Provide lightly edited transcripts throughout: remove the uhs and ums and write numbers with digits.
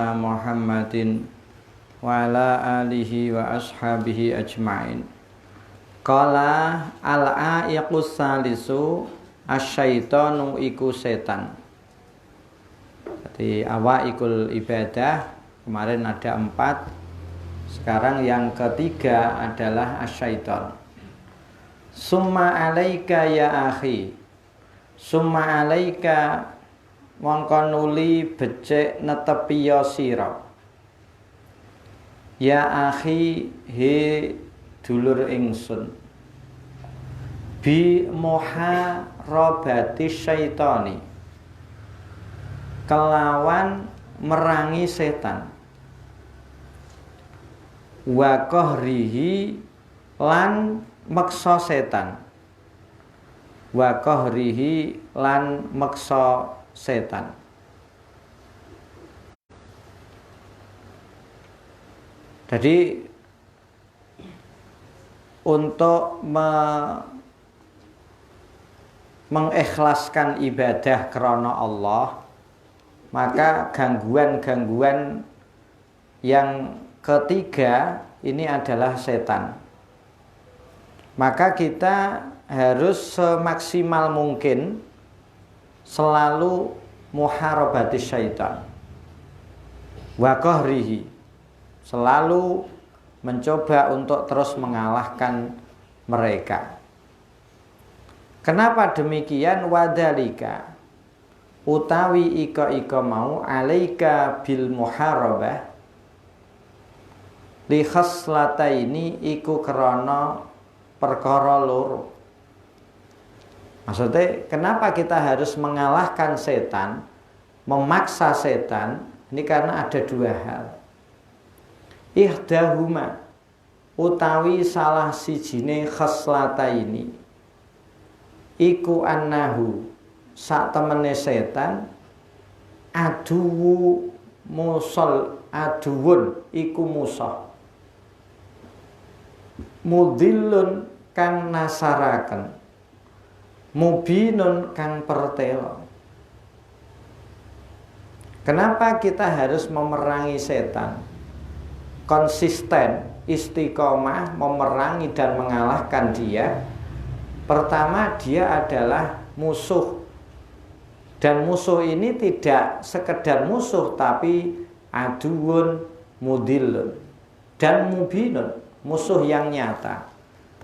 Sayyidina Muhammadin wa ala alihi wa ashabihi ajma'in. Qala al-aiqus salisu asyaitonu iku setan. Jadi awaikul ibadah kemarin ada 4. Sekarang yang ketiga adalah asyaiton. Summa alaika ya akhi. Summa alaika mongko nuli becik netepiya sira. Ya akhi he dulur ingsun. Bi muharabati syaitani. Kelawan merangi setan. Wa qahrihi lan meksa setan. Wa qahrihi lan meksa setan. Jadi untuk mengikhlaskan ibadah karena Allah, maka gangguan-gangguan yang ketiga ini adalah setan. Maka kita harus semaksimal mungkin selalu muharabati syaitan wa qahrihi, selalu mencoba untuk terus mengalahkan mereka. Kenapa demikian? Wadhalika utawi ika mau alaika bil muharabah li khaslataini iku krana perkara loro. Maksudnya kenapa kita harus mengalahkan setan, memaksa setan? Ini karena ada 2 hal. Ihdahuma utawi salah sijine khaslataini iku annahu sak temene setan aduwu musol aduwun iku musuh mudillun kang nasaraken mubinun kang pertelo. Kenapa kita harus memerangi setan? Konsisten, istiqomah memerangi dan mengalahkan dia. Pertama, dia adalah musuh. Dan musuh ini tidak sekedar musuh, tapi aduun mudillun dan mubinun, musuh yang nyata.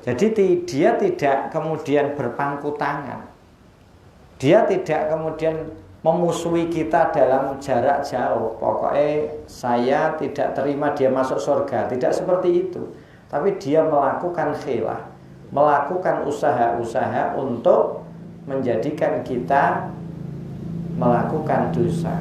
Jadi dia tidak kemudian berpangku tangan. Dia tidak kemudian memusuhi kita dalam jarak jauh. Pokoknya saya tidak terima dia masuk surga. Tidak seperti itu. Tapi dia melakukan khilah, melakukan usaha-usaha untuk menjadikan kita melakukan dosa.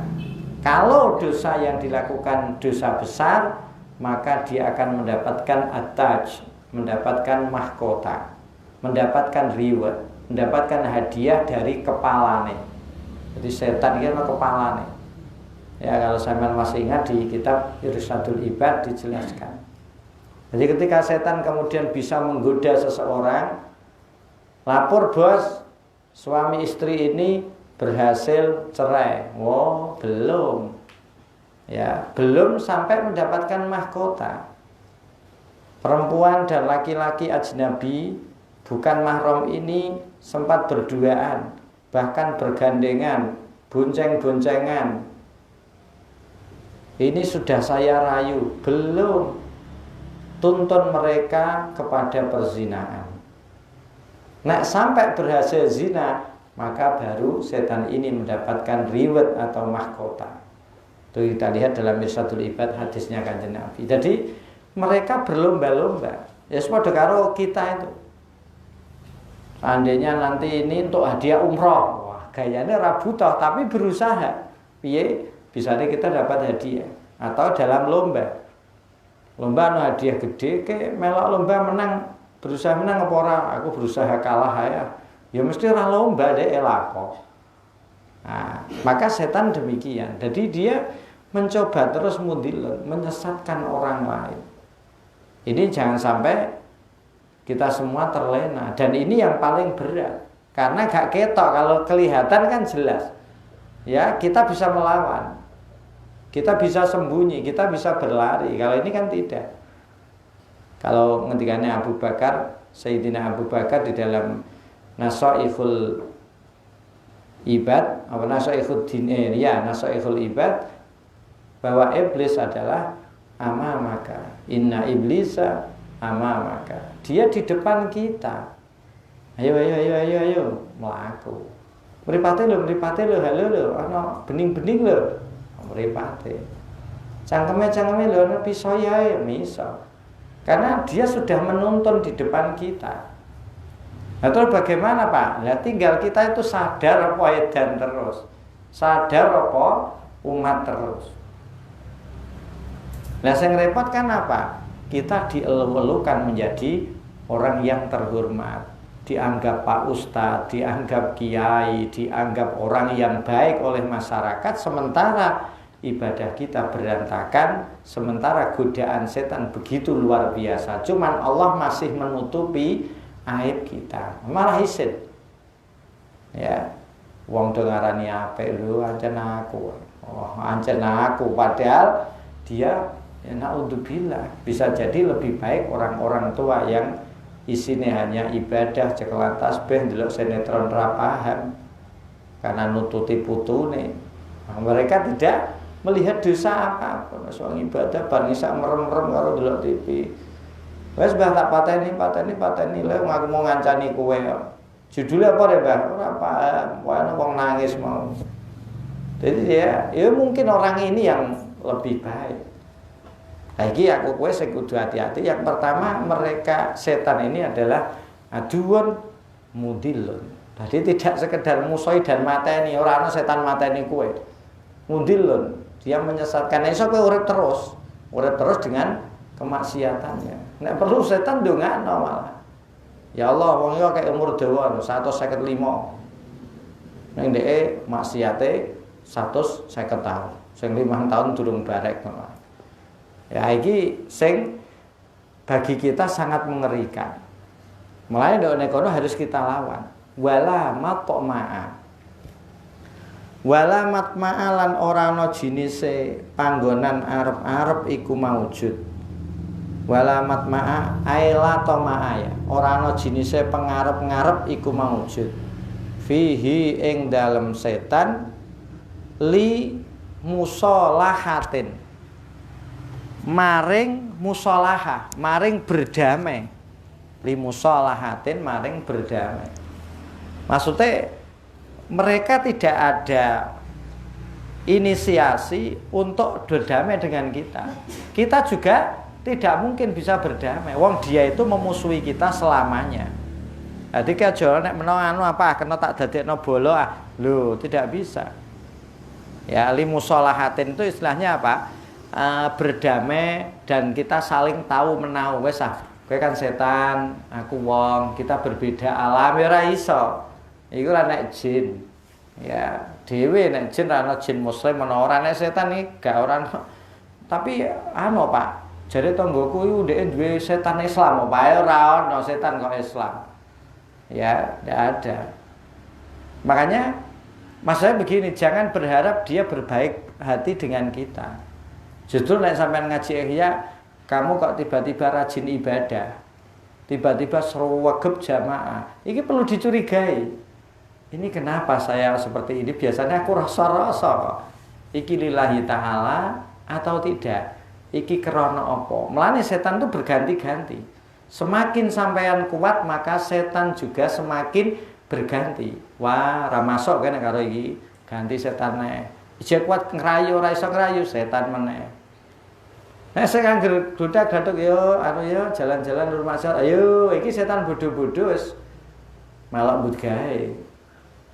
Kalau dosa yang dilakukan dosa besar, maka dia akan mendapatkan at-taj, mendapatkan mahkota, mendapatkan reward, mendapatkan hadiah dari kepalanya. Jadi setan itu kepalanya. Ya, kalau sampean masih ingat di kitab Irsyadul Ibad dijelaskan. Jadi ketika setan kemudian bisa menggoda seseorang, lapor bos, suami istri ini berhasil cerai. Wow, belum. Ya, belum sampai mendapatkan mahkota. Perempuan dan laki-laki ajnabi bukan mahram ini sempat berduaan, bahkan bergandengan, bonceng-boncengan. Ini sudah saya rayu, belum. Tuntun mereka kepada perzinahan. Nah, sampai berhasil zina, maka baru setan ini mendapatkan reward atau mahkota. Itu kita lihat dalam Irsyadul Ibad hadisnya Kanjeng Nabi. Jadi mereka berlomba-lomba. Ya sepada karo kita itu. Seandainya nanti ini untuk hadiah umroh, wah gayanya rabutoh tapi berusaha. Piye bisanya kita dapat hadiah. Atau dalam lomba. Lomba hadiah gede, ke melok lomba menang, berusaha menang apa ora? Aku berusaha kalah ya. Ya mesti ora lomba deh elako. Nah, maka setan demikian. Jadi dia mencoba terus mudilun, menyesatkan orang lain. Ini jangan sampai kita semua terlena. Dan ini yang paling berat. Karena gak ketok, kalau kelihatan kan jelas. Ya, kita bisa melawan. Kita bisa sembunyi, kita bisa berlari. Kalau ini kan tidak. Kalau ngendikannya Abu Bakar, Sayyidina Abu Bakar di dalam Nasaihul Ibad, apa Nasaihul Dinir, ya Nasaihul Ibad, bahwa iblis adalah amamaka, inna iblisa amamaka. Dia di depan kita. Ayo mlaku. Mripate lho, halo lho, ana bening-bening lho. Mripate. Cangkeme lho ana pisau ya misal. Karena dia sudah menuntun di depan kita. Nah, terus bagaimana Pak? Nah, tinggal kita itu sadar apa edan terus. Sadar apa umat terus. Nah, yang repot kan apa? Kita dielu-elukan menjadi orang yang terhormat, dianggap Pak Ustadz, dianggap kiai, dianggap orang yang baik oleh masyarakat, sementara ibadah kita berantakan, sementara godaan setan begitu luar biasa. Cuman Allah masih menutupi aib kita, malah isin. Ya, wong dengarani apik lho, ancen aku. Oh, ancen aku, padahal dia ya naudzubillah bisa jadi lebih baik orang-orang tua yang isinya hanya ibadah, cekelan tasbih, ndelok sinetron ra paham karena nututi putune. Nah, mereka tidak melihat dosa apa-apa. Soal ibadah bar isa merem-merem karo ndelok TV. Wes Mbah tak pateni lho aku mau ngancani kowe. Judulnya apa deh Mbah? Ora paham. Ana wong nangis mau. Jadi ya mungkin orang ini yang lebih baik. Lagi aku kowe sing kudu hati-hati. Yang pertama, mereka setan ini adalah aduun mudilun. Jadi tidak sekedar musuhi dan mateni, ora ana setan mateni kowe. Mudilun, dia menyesatkan. Iso kowe urip terus dengan kemaksiatannya. Nek perlu setan ndongakno malah. Ya Allah, wong iki kaya umur dawa 155. Ning dheke maksiate 150 tahun. Sing 5 tahun durung barek ngono. Ya iki sing bagi kita sangat mengerikan. Mulai ndek kono harus kita lawan. Wala matma'a. Wala matma'a lan ora ana jinise panggonan arep-arep iku maujud. Wala matma'a aila tama'a ya. Ora ana jinise pengarep-ngarep iku maujud. Fihi ing dalem setan li musolahatin. Maring musolaha, maring berdamai. Li musolahatin maring berdamai. Maksudnya mereka tidak ada inisiasi untuk berdamai dengan kita. Kita juga tidak mungkin bisa berdamai. Wong dia itu memusuhi kita selamanya. Jadi kalau nek menawa apa kena tak dadekno bolo lho tidak bisa. Ya li musolahatin itu istilahnya apa? Berdamai dan kita saling tahu menahu. Wes kowe kan setan, aku wong, kita berbeda alam ya ora iso. Iku ora nek jin. Ya, dhewe nek jin ra ana jin muslim ana ora nek setan iki gak ora. Tapi Pak, jare tanggoku iku ndeke duwe setan Islam apa ae ora ana setan kok Islam. Ya, tidak ada. Makanya maksudnya begini, jangan berharap dia berbaik hati dengan kita. Justru nek sampean ngaji ihya, kamu kok tiba-tiba rajin ibadah, tiba-tiba sregep jamaah, ini perlu dicurigai. Ini kenapa saya seperti ini? Biasanya aku rasa-rasa kok. Iki lillahi ta'ala atau tidak? Iki krana apa? Mulane setan itu berganti-ganti. Semakin sampean kuat, maka setan juga semakin berganti. Wah, ra masuk kan karo iki, ganti setane. Ijek kuat ngrayu ora iso ngrayu, setan meneh. Nah, saya angger godak-gaduk yo, jalan-jalan rumah saya. Ayo, iki setan bodoh-bodoh wis malah mbut gawe.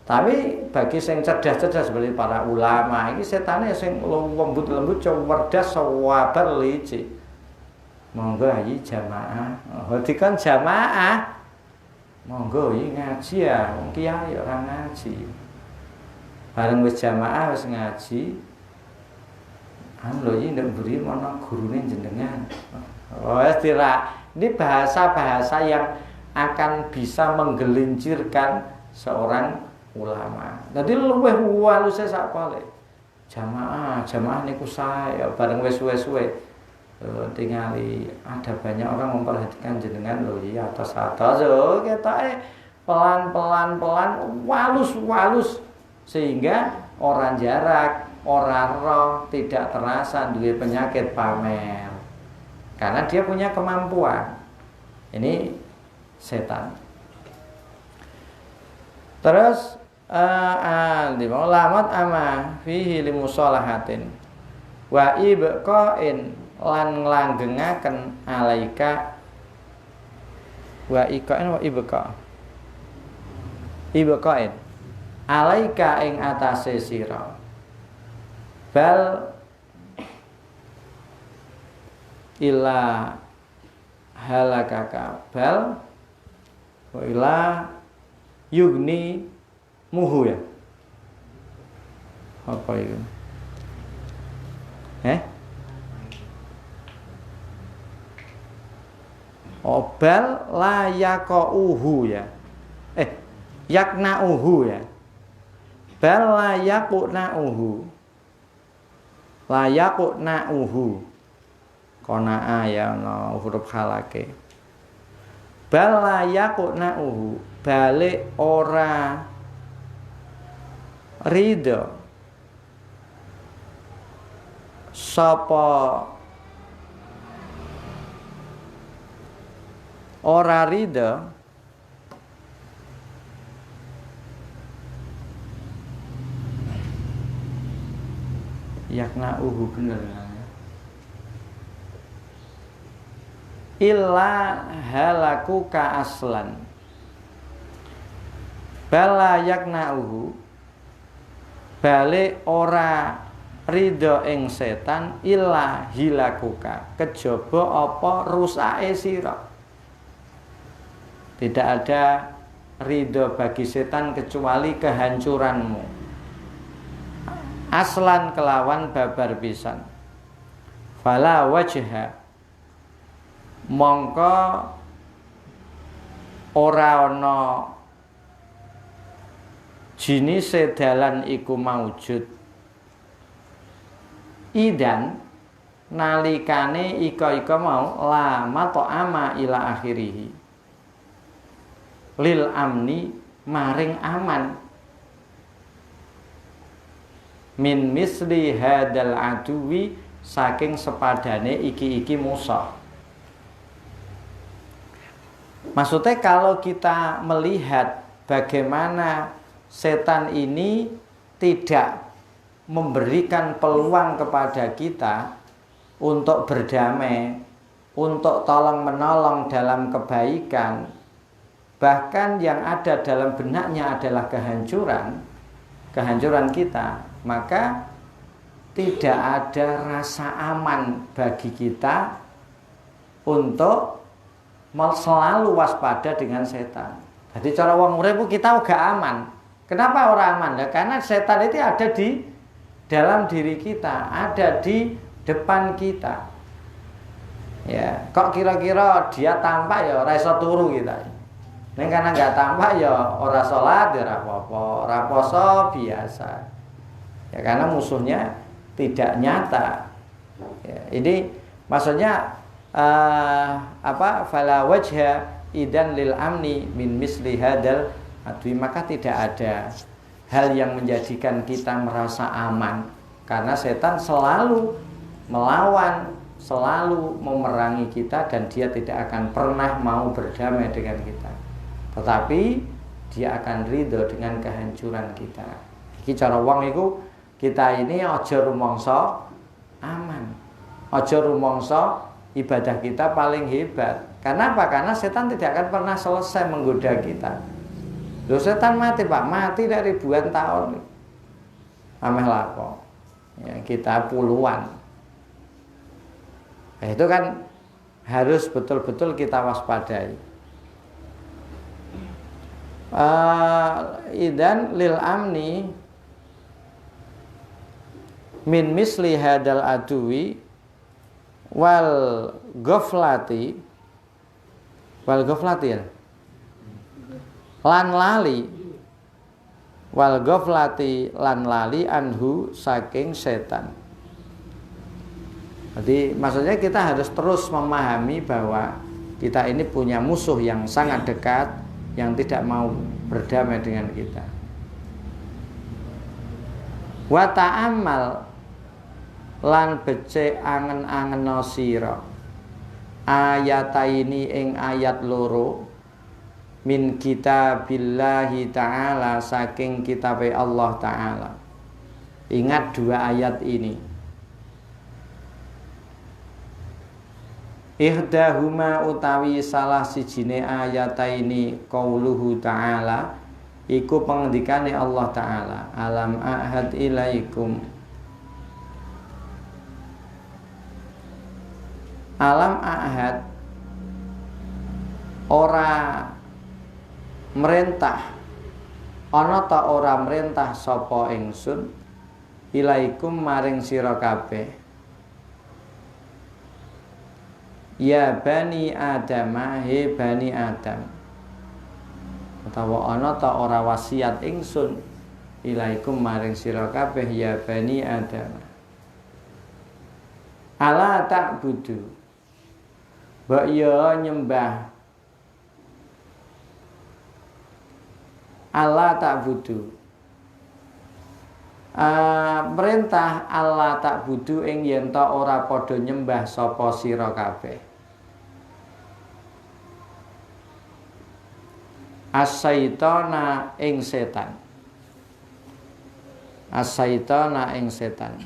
Tapi bagi sing cerdas-cerdas seperti para ulama, iki setane sing lembut-lembut, cerdas, sabar, licik. Monggo ayi jamaah. Dikon jamaah. Monggo iki ngaji ya, wong kiai ora ngaji. Bareng wis jamaah wis ngaji. Lho iki ndek mburi ana gurune jenengan. Oh, ini bahasa-bahasa yang akan bisa menggelincirkan seorang ulama. Jadi luwih waluse sak pole. jamaah niku sae bareng wis suwe-suwe tingali ada banyak orang memperhatikan jenengan loh iya atas-atas yo ketoke pelan-pelan walus sehingga orang jarak, orang roh tidak terasa duwe penyakit pamer karena dia punya kemampuan. Ini setan. Terus lamat ama fihi limusolahatin wa ibqain lan nglanggengaken alaika wa iqain wa ibqain alaika ing atase sira bal ila halakaka bal wa ila yugni muhu ya apa itu obal layaqauhu ya yaknauhu ya bal layaqnauhu qanaa ya no huruf halake bal layaqnauhu balik ora ridho sapa ora ridho yakna bener illa halaku ka aslan bala yakna balik ora ridho ing setan illa hilakuka kejaba apa rusake sira. Tidak ada ridho bagi setan kecuali kehancuranmu. Aslan kelawan babar pisan. Fala wajha mongko ora ana jinise dalan iku maujud idan nalikane ika mau lama ama ila akhirih lil amni maring aman min misli hadal aduwi saking sepadane iki musuh. Maksudnya kalau kita melihat bagaimana setan ini tidak memberikan peluang kepada kita untuk berdamai, untuk tolong menolong dalam kebaikan, bahkan yang ada dalam benaknya adalah kehancuran kita, maka tidak ada rasa aman bagi kita untuk selalu waspada dengan setan. Jadi cara wong urip kita gak aman. Kenapa orang aman? Ya, karena setan itu ada di dalam diri kita, ada di depan kita. Ya, kok kira-kira dia tampak ya ora iso turu kita. Ning karena enggak tampak ya ora salat ya ora apa-apa, ora poso biasa. Ya karena musuhnya tidak nyata. Ya, ini maksudnya fala wajha idan lil amni min misli hadal adwi, maka tidak ada hal yang menjadikan kita merasa aman karena setan selalu melawan, selalu memerangi kita dan dia tidak akan pernah mau berdamai dengan kita, tetapi dia akan ridho dengan kehancuran kita. Iki cara wong iku kita ini aja rumangsa aman, aja rumangsa ibadah kita paling hebat. Karena apa? Karena setan tidak akan pernah selesai menggoda kita. Loh, setan mati Pak, mati dari ribuan tahun. Ameh lapo. Ya, kita puluhan. Nah, itu kan harus betul-betul kita waspadai. Idan lil amni min misli hadal adui wal ghaflati ya lan lali wal ghaflati lan lali anhu saking setan. Jadi maksudnya kita harus terus memahami bahwa kita ini punya musuh yang sangat dekat yang tidak mau berdamai dengan kita. Wa ta'ammal lan becik angen-angeno sira ayataini ing ayat loro min kitabillahi ta'ala saking kitab Allah Ta'ala. Ingat dua ayat ini. Ihdahuma utawi salah sijine ayataini qauluhu ta'ala iku pengendikane Allah Ta'ala, alam ahad ilaikum. Alam ahad ora merintah, ana ta ora merintah sapa ingsun ilaikum maring sira kabeh, ya bani Adam, he bani Adam. Utawa ana ta ora wasiat ingsun ilaikum maring sira kabeh ya bani Adam, ala ta'budu, mbok ya nyembah, Allah ta'budu. Perintah Allah ta'budu ing yen ta ora padha nyembah sapa sira kabeh. As-syaitana ing setan. As-syaitana ing setan.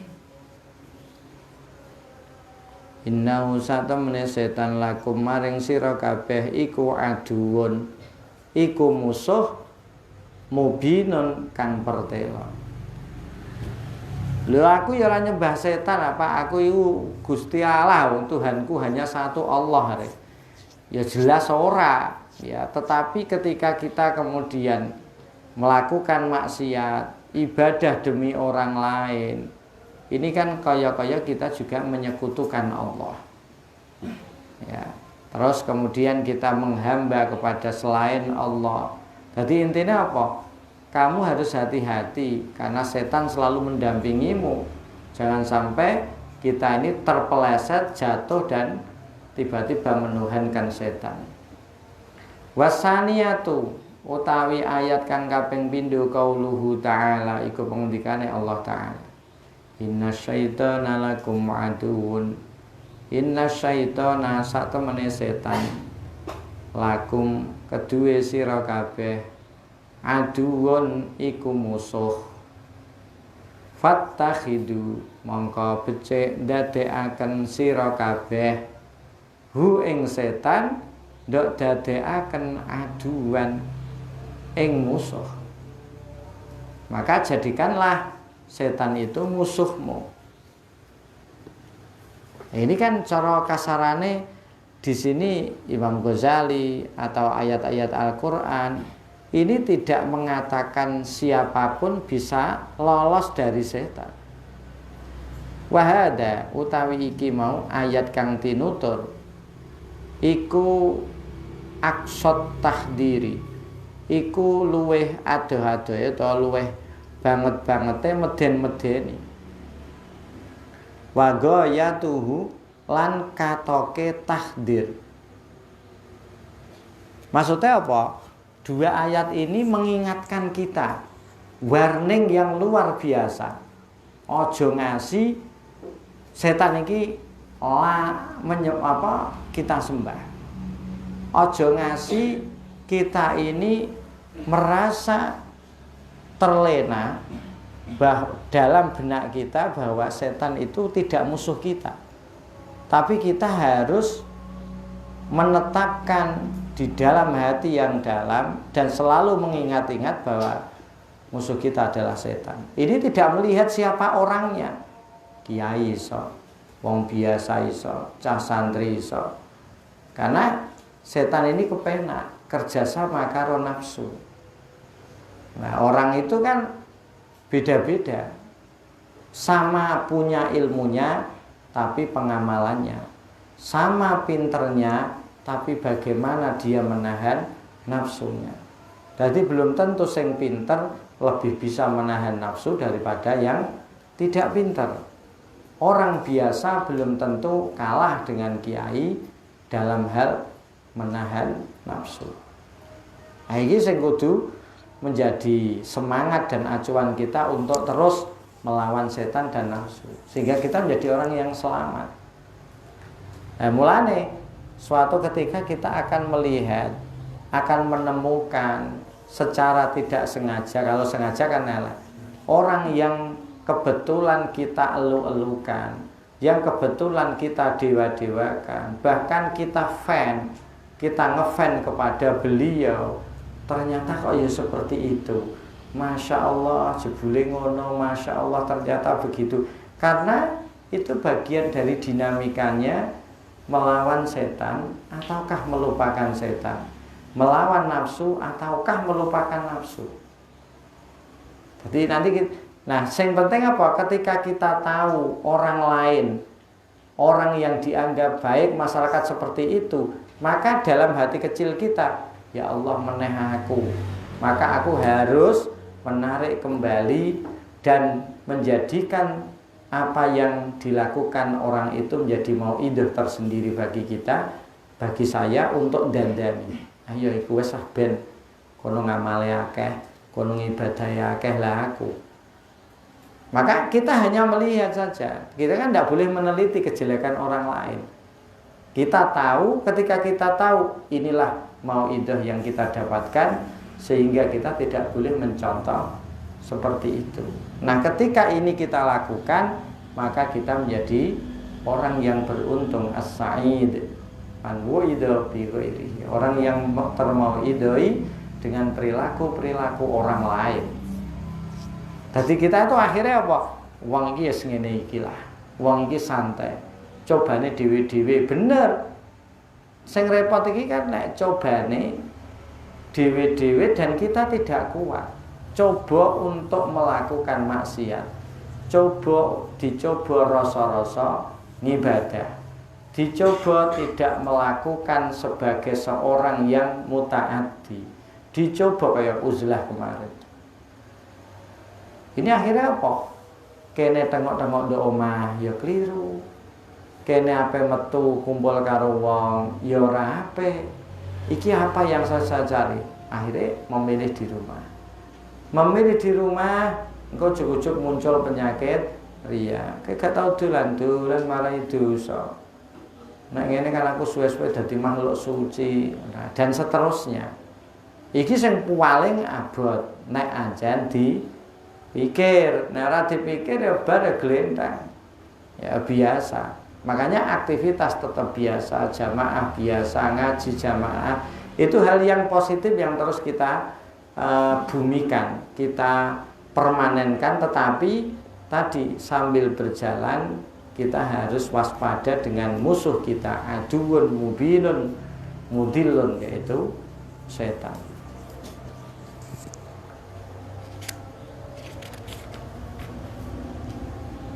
Innahu satamene setan lakum maring sira kabeh iku aduun, iku musuh mubinun kang pertela. Lho aku ya ora nyembah setan, apa aku iku Gusti Allah, Tuhanku hanya satu Allah. Ya jelas ora. Ya, tetapi ketika kita kemudian melakukan maksiat, ibadah demi orang lain, ini kan kaya-kaya kita juga menyekutukan Allah. Ya, terus kemudian kita menghamba kepada selain Allah. Jadi intinya apa? Kamu harus hati-hati karena setan selalu mendampingimu. Jangan sampai kita ini terpeleset, jatuh dan tiba-tiba menuhankan setan. Wasaniyatu utawi ayat kang kaping pindho qauluhu ta'ala iku pengendikane Allah Ta'ala. Inna syaitana lakum aduun. Inna syaitana satemene setan lakum kedue sira kabeh aduun iku musuh. Fattakhidu mongko becik ndadekaken sira kabeh hu ing setan ndok dadekaken aduan ing musuh. Maka jadikanlah setan itu musuhmu. Ini kan cara kasarane di sini Imam Ghazali atau ayat-ayat Al-Qur'an ini tidak mengatakan siapapun bisa lolos dari setan. Wahada utawi iki mau ayat kang tinutur iku aksot tahdiri, iku luweh adoh-adohe utawa luweh banget-bangete meden-medeni. Wa ghayatuhu lan katoke tahdir. Maksudnya apa? Dua ayat ini mengingatkan kita warning yang luar biasa. Ojo ngasih setan iki kita sembah. Ojo ngasih kita ini merasa terlena dalam benak kita bahwa setan itu tidak musuh kita. Tapi kita harus menetapkan di dalam hati yang dalam dan selalu mengingat-ingat bahwa musuh kita adalah setan. Ini tidak melihat siapa orangnya. Kiai iso, wong biasa iso, cah santri iso. Karena setan ini kepenak kerjasama karo nafsu. Nah, orang itu kan beda-beda. Sama punya ilmunya tapi pengamalannya. Sama pinternya tapi bagaimana dia menahan nafsunya. Jadi belum tentu sing pinter lebih bisa menahan nafsu daripada yang tidak pintar. Orang biasa belum tentu kalah dengan kiai dalam hal menahan nafsu. Nah, ini sing kudu menjadi semangat dan acuan kita untuk terus melawan setan dan nafsu, sehingga kita menjadi orang yang selamat. Nah, mulane suatu ketika kita akan melihat, akan menemukan secara tidak sengaja, kalau sengaja kan elek, orang yang kebetulan kita elu-elukan, yang kebetulan kita dewa-dewakan, bahkan kita ngefan kepada beliau, ternyata kok ya seperti itu. Masya Allah, jebule ngono, Masya Allah, ternyata begitu. Karena itu bagian dari dinamikanya melawan setan ataukah melupakan setan, melawan nafsu ataukah melupakan nafsu. Jadi nanti nah, yang penting apa? Ketika kita tahu orang lain, orang yang dianggap baik, masyarakat seperti itu, maka dalam hati kecil kita, ya Allah meneh aku, maka aku harus menarik kembali dan menjadikan apa yang dilakukan orang itu menjadi mauidhah tersendiri bagi kita, bagi saya untuk dandani. Ayo iku wis ben kono ngamale akeh, kono ibadah akeh lah aku. Maka kita hanya melihat saja. Kita kan tidak boleh meneliti kejelekan orang lain. Kita tahu, ketika kita tahu inilah mauidhah yang kita dapatkan, sehingga kita tidak boleh mencontoh seperti itu. Nah, ketika ini kita lakukan, maka kita menjadi orang yang beruntung, as-sa'id man wu'idha bi ghairihi, orang yang termauidhai dengan perilaku-perilaku orang lain. Jadi kita itu akhirnya apa? Wong iki wis ngene iki lah. Wong iki santai. Cobane dhewe-dhewe bener. Sing repot iki kan nek cobane dhewe-dhewe dan kita tidak kuat. Coba untuk melakukan maksiat. Dicoba rasa-rasa ngibadah. Dicoba tidak melakukan sebagai seorang yang mutaaddi. Dicoba kayak uzlah kemarin. Ini akhirnya apa? Kene tengok-tengok do omah ya keliru. Kene ape metu kumpul karo wong ya ora ape. Iki apa yang saya cari? Akhirnya memilih di rumah. Memilih di rumah, engkau cukup muncul penyakit ria. Kayak gak tau dolan malah dosa. Nah ngene kan aku suwe-suwe dadi makhluk suci, nah, dan seterusnya. Iki sing paling abot nek anjen pikir, nek ora dipikir ya bar glentang. Ya biasa. Makanya aktivitas tetap biasa, jamaah biasa, ngaji jamaah, itu hal yang positif yang terus kita bumikan, kita permanenkan, tetapi tadi sambil berjalan kita harus waspada dengan musuh kita, aduun mubinun mudilun, yaitu setan.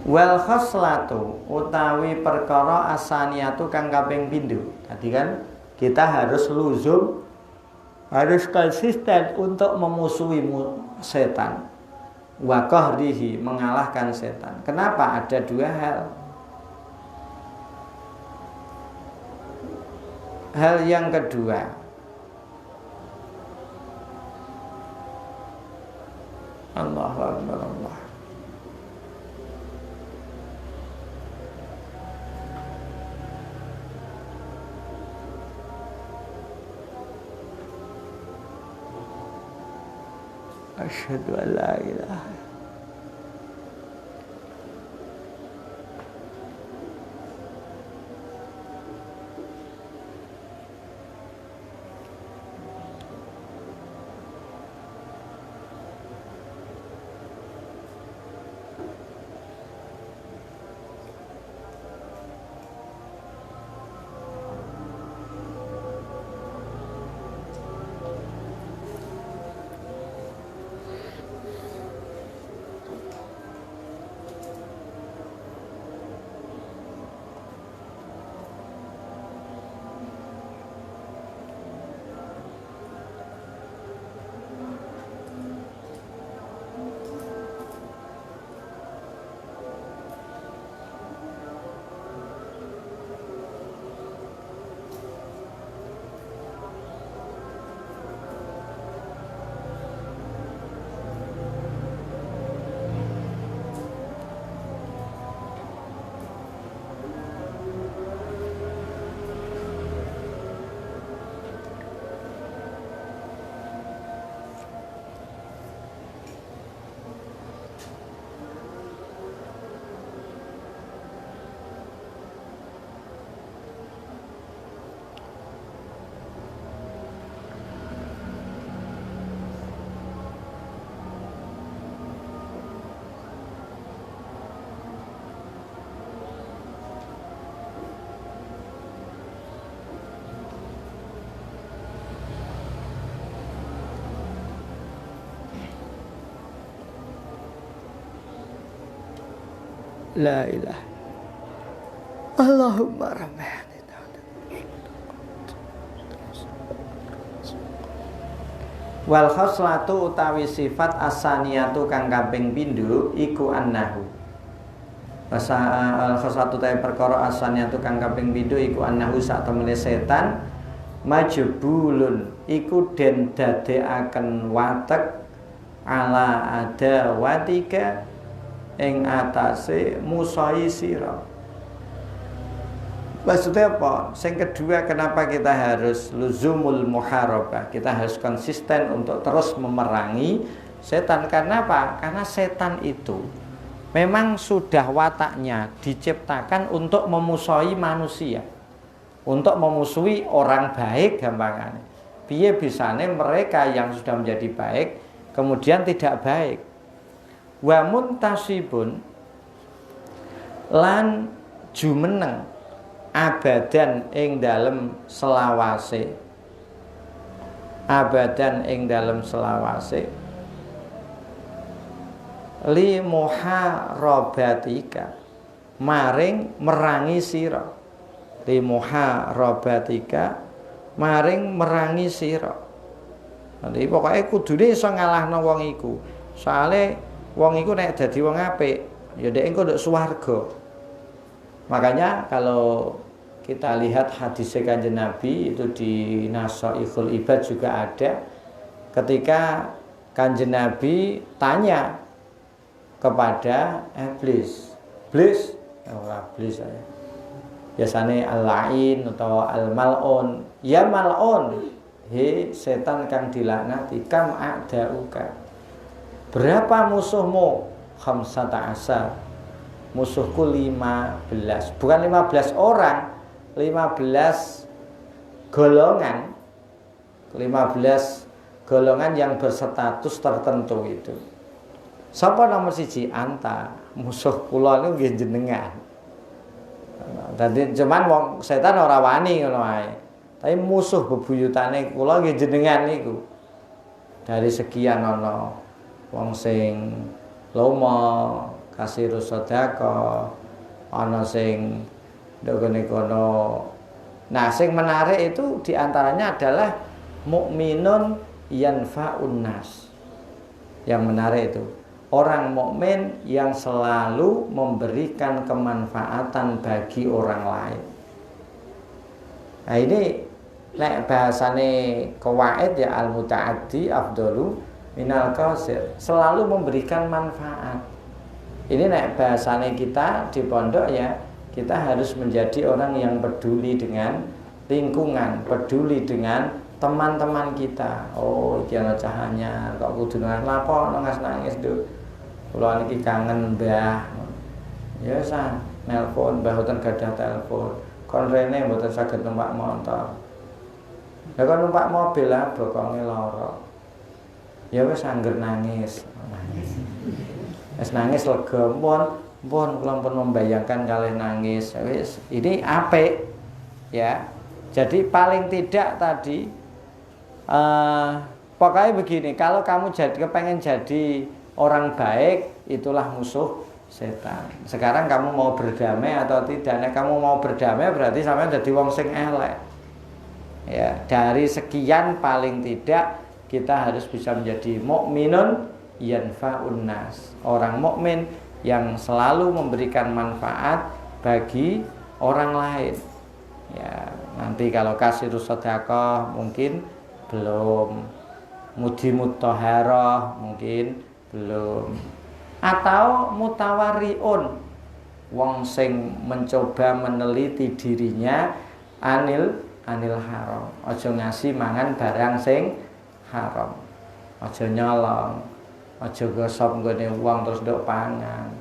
Wal khoslatu utawi perkara asaniyatu kang kaping pindho. Tadi kan kita harus luzum, harus konsisten untuk memusuhi setan. Wa qahrihi, mengalahkan setan. Kenapa? Ada dua hal. Hal yang kedua, Allahu Akbar, Allah. Asyhadu an la ilaha La ilaha. Allahumma rahmah. Wal khoslatu utawi sifat asaniyatu kang kaping pindho iku annahu. Al khoslatu utawi perkara asaniyatu kang kaping pindho iku annahu sak temene setan majbulun iku den dadekaken watek ala ada watika ing atase musahi sira. Maksudnya apa? Yang kedua, kenapa kita harus luzumul muharabah? Kita harus konsisten untuk terus memerangi setan. Karena apa? Karena setan itu memang sudah wataknya diciptakan untuk memusuhi manusia, untuk memusuhi orang baik gampangannya. Piye bisane mereka yang sudah menjadi baik kemudian tidak baik. Wa muntasibun lan jumeneng abadan ing dalem selawase, abadan ing dalem selawase li muharabatika maring merangi sira, li muharabatika maring merangi sira. Nanti pokoknya kudune iso ngalahno wong iku. Soale wong iku nek dadi wong apik ya dhek engko nduk swarga. Makanya kalau kita lihat hadis Kanjeng Nabi itu di Nasaihul Ibad juga ada, ketika Kanjeng Nabi tanya kepada iblis, iblis saya. Biasanya al-la'in atau al-mal'un. Ya mal'un, he setan kang dilaknati, kam a'da'uka. Berapa musuhmu? Khamsata asar. Musuhku 15. Bukan 15 orang, 15 golongan. 15 golongan yang berstatus tertentu itu. Sapa nomor siji? Anta, musuh kula niku nggih jenengan. Dadi cuman wong setan ora wani ngono ae. Tapi musuh bebuyutane kula nggih jenengan niku. Dari sekian ana wong sing lomo, kasih sedekah, ana sing ndogone kono. Nah, sing menarik itu diantaranya adalah mukminun yanfa'un nas. Yang menarik itu orang mukmin yang selalu memberikan kemanfaatan bagi orang lain. Nah, ini nek bahasane qawaid ya al-muta'addi afdalu minal qasir, selalu memberikan manfaat. Ini nek bahasane kita di pondok ya, kita harus menjadi orang yang peduli dengan lingkungan, peduli dengan teman-teman kita. Oh, iki ana cahanya, kok kudu lapor nangis Duk. Kula niki kangen Mbah. Ya san, nelpon Mbah boten gadah telepon. Kon rene mboten saged numpak motor. Lah kon numpak mobil lah bokonge lara. Ya wis angger nangis. Wis nangis lega pun kula pun membayangkan kalih nangis. Wis ini apik ya. Jadi paling tidak tadi pokoknya begini, kalau kamu kepengen jadi orang baik, itulah musuh setan. Sekarang kamu mau berdamai atau tidak? Nah, kamu mau berdamai berarti sampean jadi wong sing elek. Ya, dari sekian paling tidak kita harus bisa menjadi mukminun yanfa'un nas. Orang mukmin yang selalu memberikan manfaat bagi orang lain. Ya, nanti kalau kasih sedekah mungkin belum, mudi mutahharah mungkin belum, atau mutawariun, wong sing mencoba meneliti dirinya anil haram. Aja ngasih mangan barang sing haram, aja nyolong, aja gosok nggone wong terus nduk pangan,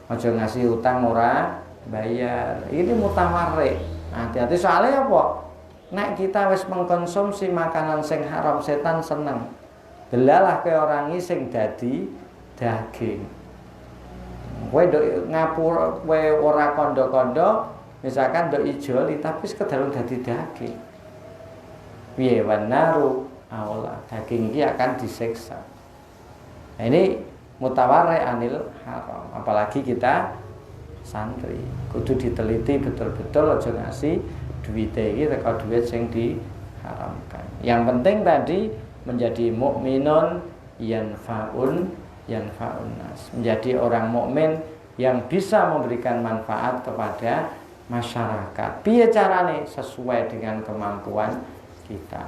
aja ngasih utang ora bayar. Ini mutawarik. Hati-hati soalnya apa? Nek kita wis mengkonsumsi makanan sing haram, setan seneng. Delalah ke orang iki sing dadi daging. Kowe nduk ngapura, kowe ora kandha-kandha, misalkan nduk ijoli tapi sekedar dadi daging. Piye wanaru aula, daging iki akan disiksa. Nah, ini mutawarri anil haram. Apalagi kita santri. Kudu diteliti betul-betul, aja ngasih duwite iki teko duit sing diharamkan. Yang penting tadi menjadi mukminun yanfaun nas, menjadi orang mukmin yang bisa memberikan manfaat kepada masyarakat. Piye carane? Sesuai dengan kemampuan kita.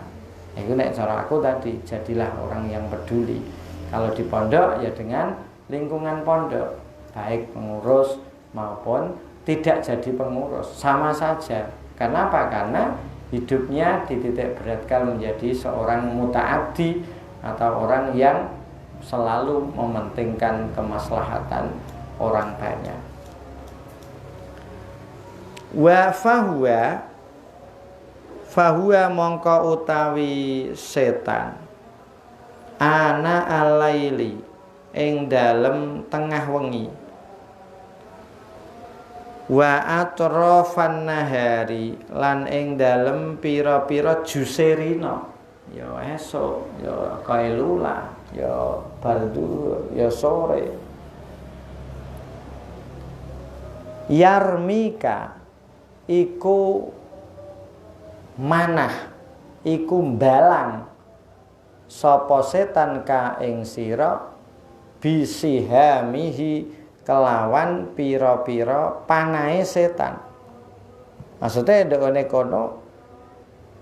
Itu nek cara aku tadi, jadilah orang yang peduli. Kalau di pondok ya dengan lingkungan pondok, baik pengurus maupun tidak jadi pengurus, sama saja. Karena apa? Karena hidupnya dititik beratkan menjadi seorang mutaaddi atau orang yang selalu mementingkan kemaslahatan orang banyak. Wa fahuwa mongko utawi setan ana alaili ing dalem tengah wengi, wa atrafan nahari lan ing dalem pira-pira juserina, ya esuk, ya kailula, ya bardu, ya sore. Yarmika iku manah, iku mbalang sapa setan ka ing sira bisihamihi kelawan pira-pira panahe setan. Maksudnya ndekne kono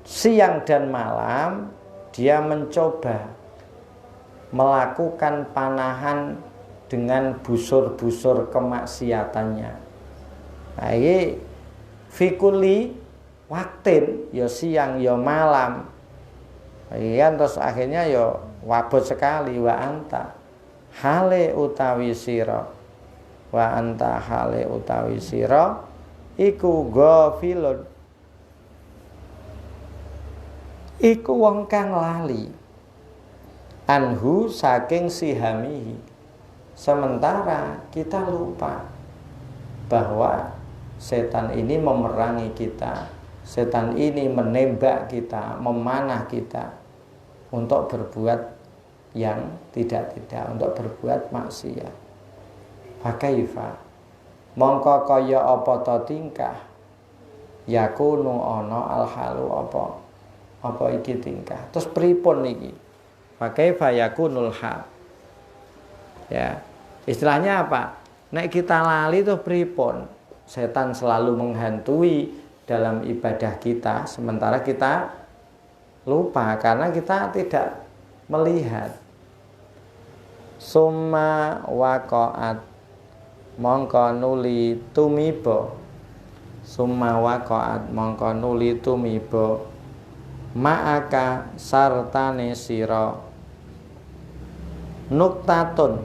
siang dan malam dia mencoba melakukan panahan dengan busur-busur kemaksiatannya. Nah, ini fikuli waktin, ya siang ya malam. Iya, terus akhirnya ya wabot sekali. Wa anta hale utawi sira, wa anta hale utawi sira iku ghafilun, iku wong kang lali anhu saking sihamihi. Sementara kita lupa bahwa setan ini memerangi kita, setan ini menembak kita, memanah kita untuk berbuat yang tidak-tidak, untuk berbuat maksiat. Fakaifa mongko kaya apa ta tingkah yakunu ana alhalu apa iki tingkah. Terus pripun iki? Fakaifa yakunul hal. Ya, istilahnya apa? Nek kita lali tuh pripun? Setan selalu menghantui dalam ibadah kita, sementara kita lupa karena kita tidak melihat. Summa waqa'at mongko nuli tumiba, summa waqa'at mongko nuli tumiba ma'aka sartane sira nuktatun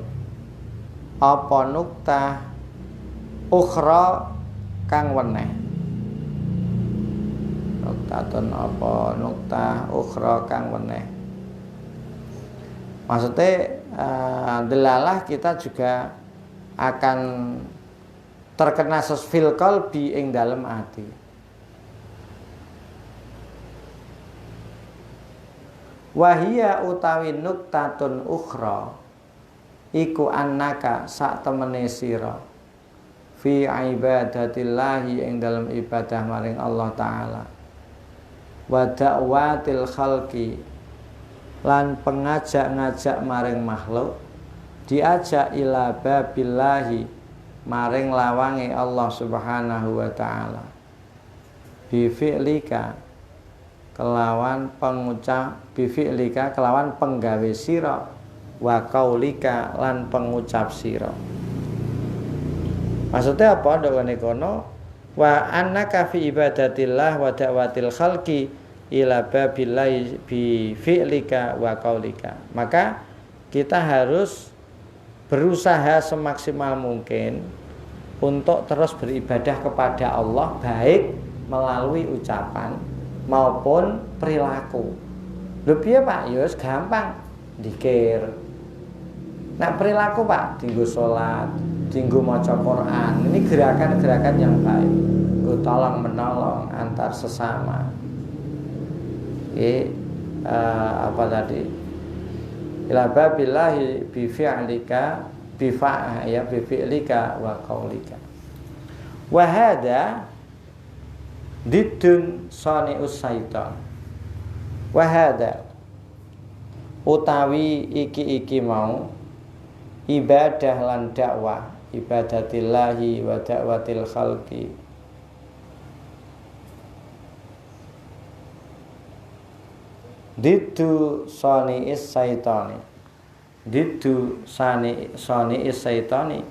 apa nuktah ukhra kang weneh. Nuktatun apa nuktah ukhra kang weneh. Maksudnya delalah kita juga akan terkena fil qalbi ing dalem ati. Wahia utawi nuktatun ukhra iku annaka sak temene sira fi ibadatillahi ing dalam ibadah maring Allah Ta'ala, wa da'watil khalqi lan pengajak-ngajak maring makhluk, diajak ila babillahi maring lawange Allah Subhanahu wa Ta'ala, bi fi'lika kelawan pengucap, bi fi'lika kelawan penggawe sira, wa qaulika lan pengucap sira. Maksudnya apa? Dawane kono wa annaka fi ibadatillah wa da'watil khalqi ila babillahi bi fi'lika wa qaulika. Maka kita harus berusaha semaksimal mungkin untuk terus beribadah kepada Allah, baik melalui ucapan maupun perilaku. Lho piye Pak? Ya wis gampang, zikir. Nah perilaku Pak, tinggu salat, tinggu maca Quran. Ini gerakan-gerakan yang baik. Gue tolong menolong antar sesama. Apa tadi? Ila babillahi bi fi'lika bi fi'lika wa qaulika. Wa hadza diddun sani'us syaitan. Wa hadza utawi iki mau ibadah lan dakwah, ibadatillahi wa da'watil khalqi. Diddu sani'is syaitani. Diddu sani'is syaitani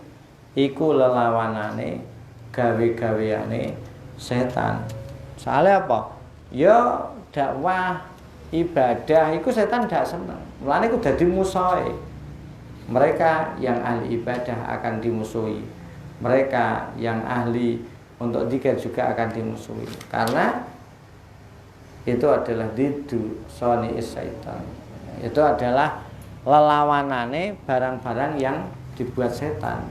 iku lelawanane gawe-gaweane setan. Soalnya apa? Ya dakwah ibadah iku setan ndak seneng. Mulane iku dadi musuhe. Mereka yang ahli ibadah akan dimusuhi. Mereka yang ahli untuk zikir juga akan dimusuhi. Karena itu adalah diddu sani'is syaitan. Itu adalah lelawanane barang-barang yang dibuat setan.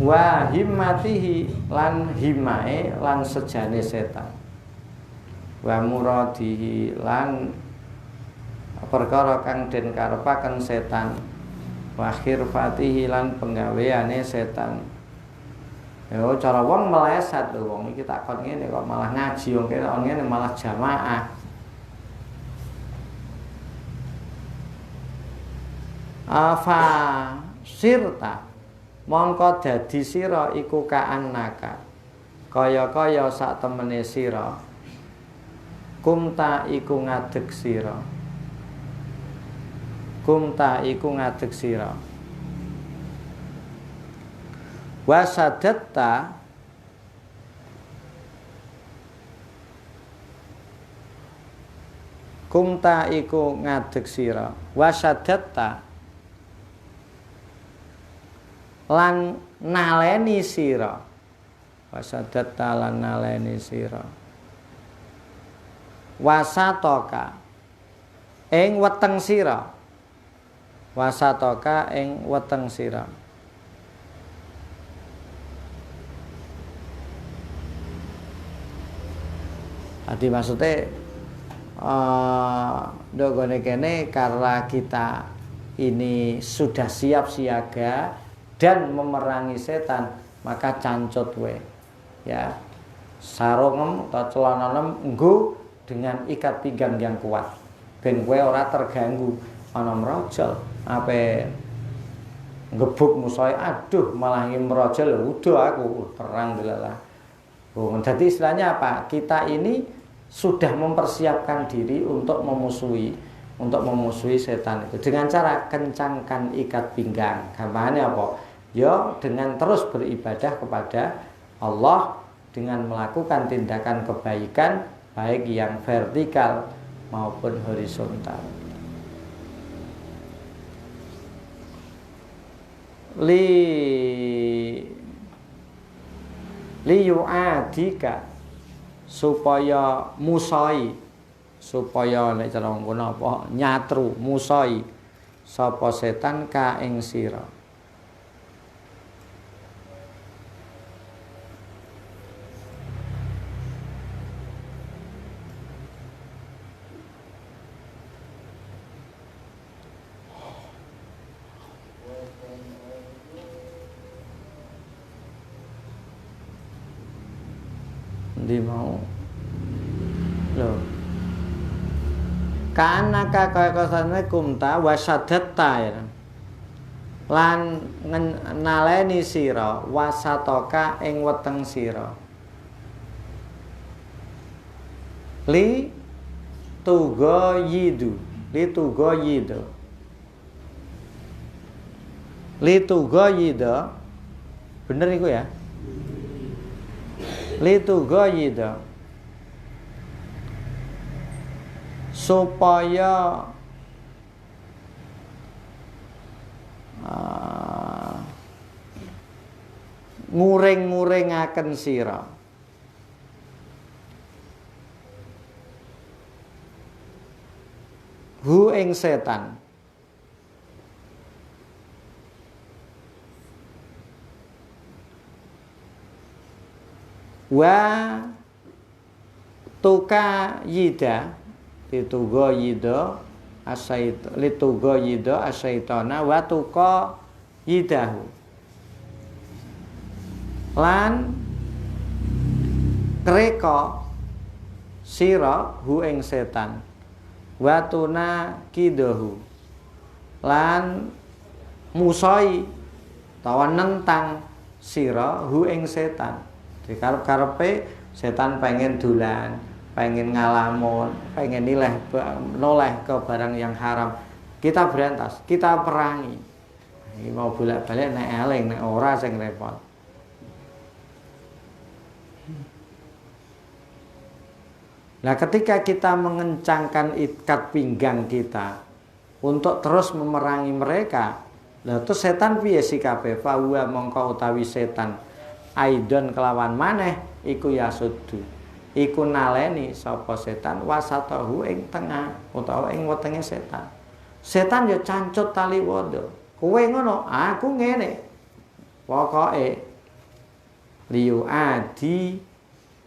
Wa himmatihi lan himae lan sejane setan. Wa muradihi lan perkara kang den karepaken setan. Wa khirfatihi lan penggaweane setan. Yo cara wong meleset lho wong iki takon ngene kok malah ngaji wong kene ngene malah jamaah. Afa sirta mongko dadi sira iku kaannaka kaya-kaya sak temene sira kumta iku ngadeg sira wasadatta kumta iku ngadeg sira wasadatta lan naleni sira wasadatta lan naleni sira wasatoka ing weteng sira wasatoka ing weteng sira Tadi maksudnya dogone kene karena kita ini sudah siap siaga dan memerangi setan, maka cancut we ya sarungem atau celananem nggo dengan ikat pinggang yang kuat ben kowe ora terganggu ana merojol ape ngebuk musuhe aduh malah ingin merojol udah aku perang delalah. Jadi istilahnya apa? Kita ini sudah mempersiapkan diri untuk memusuhi setan itu dengan cara kencangkan ikat pinggang. Gampangannya apa? Ya dengan terus beribadah kepada Allah dengan melakukan tindakan kebaikan baik yang vertikal maupun horizontal. Liyu'adika supaya musai supaya nek cara ngono apa nyatru musai sapa setan ka ing sira. Ndi mau lho kanaka kaya kasane kumta wasadatta ya lan naleni sira wasatoka ing weteng sira li tugo yidu bener iku ya litughayida supaya nguring-nguringaken sira hu ing setan wa tuka yida litugo yido asyaitana wa tuka yidahu lan kreka sira hu ing setan watuna kidahu lan musai tawa nentang sira hu ing setan. Dikarep-karepe setan pengen dolan, pengen ngalamun, pengen noleh ke barang yang haram. Kita berantas, kita perangi. Ini mau bolak-balik nek eling nek ora sing repot. Nah, ketika kita mengencangkan ikat pinggang kita untuk terus memerangi mereka, lah terus setan piye sikape? Fa huwa mongko utawi setan aidon kelawan maneh iku yasudu. Iku naleni sapa setan wasatahu ing tengah utawa ing wetenge setan. Setan ya cancut tali wada. Kowe ngono, aku ngene. Pokoke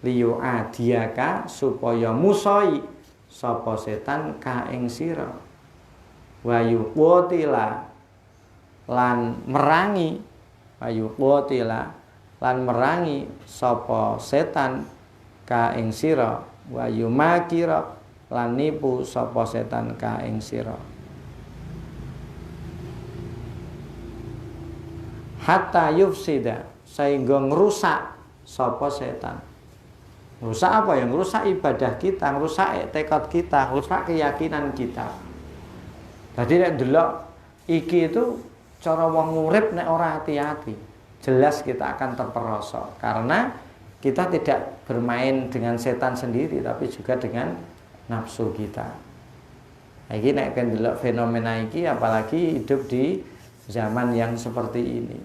liyu adiaka supaya musoi sapa setan ka ing sira. Wayu qotila lan merangi sapa setan ka ing sira. Wayu makira lan nipu sapa setan ka ing sira. Hatta yufsida sehingga ngerusak sapa setan. Ngerusak apa ya? Ngerusak ibadah kita, ngerusak tekad kita, ngerusak keyakinan kita. Jadi nek delok iki itu cara wong urip nek ora hati-hati, jelas kita akan terperosok karena kita tidak bermain dengan setan sendiri tapi juga dengan nafsu kita. Iki nek delok fenomena iki apalagi hidup di zaman yang seperti ini.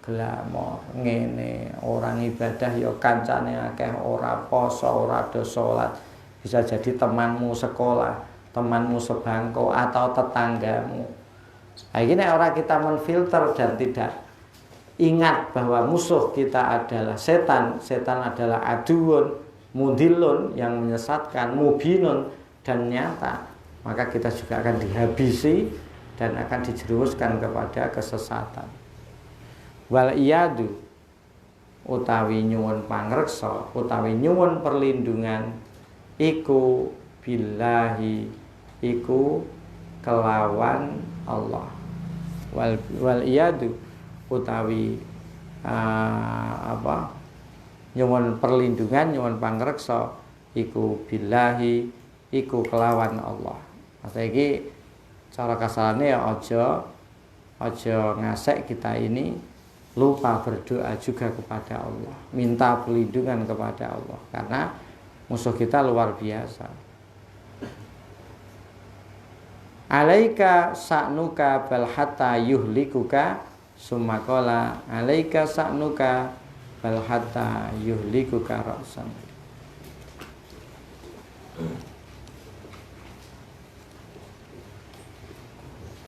Glamor ngene, orang ibadah ya kancane akeh, ora poso, ora do salat, bisa jadi temanmu sekolah, temanmu sebangku atau tetanggamu. Nah, ini orang kita menfilter dan tidak ingat bahwa musuh kita adalah setan. Setan adalah aduun, mudilun yang menyesatkan, mubinun dan nyata. Maka kita juga akan dihabisi dan akan dijerumuskan kepada kesesatan. Wal iyadu utawi nyuwun pangreksa utawi nyuwun perlindungan iku billahi iku kelawan Allah. Wal iyadu utawi nyuwun perlindungan nyuwun pangreksa iku billahi iku kelawan Allah. Maksudnya iki cara kasarane ya aja ngasek kita ini lupa berdoa juga kepada Allah, minta perlindungan kepada Allah karena musuh kita luar biasa. Alaika sa'nuka bal hatta yuhlikuka summa qala alaika sa'nuka bal hatta yuhlikuka ra'san.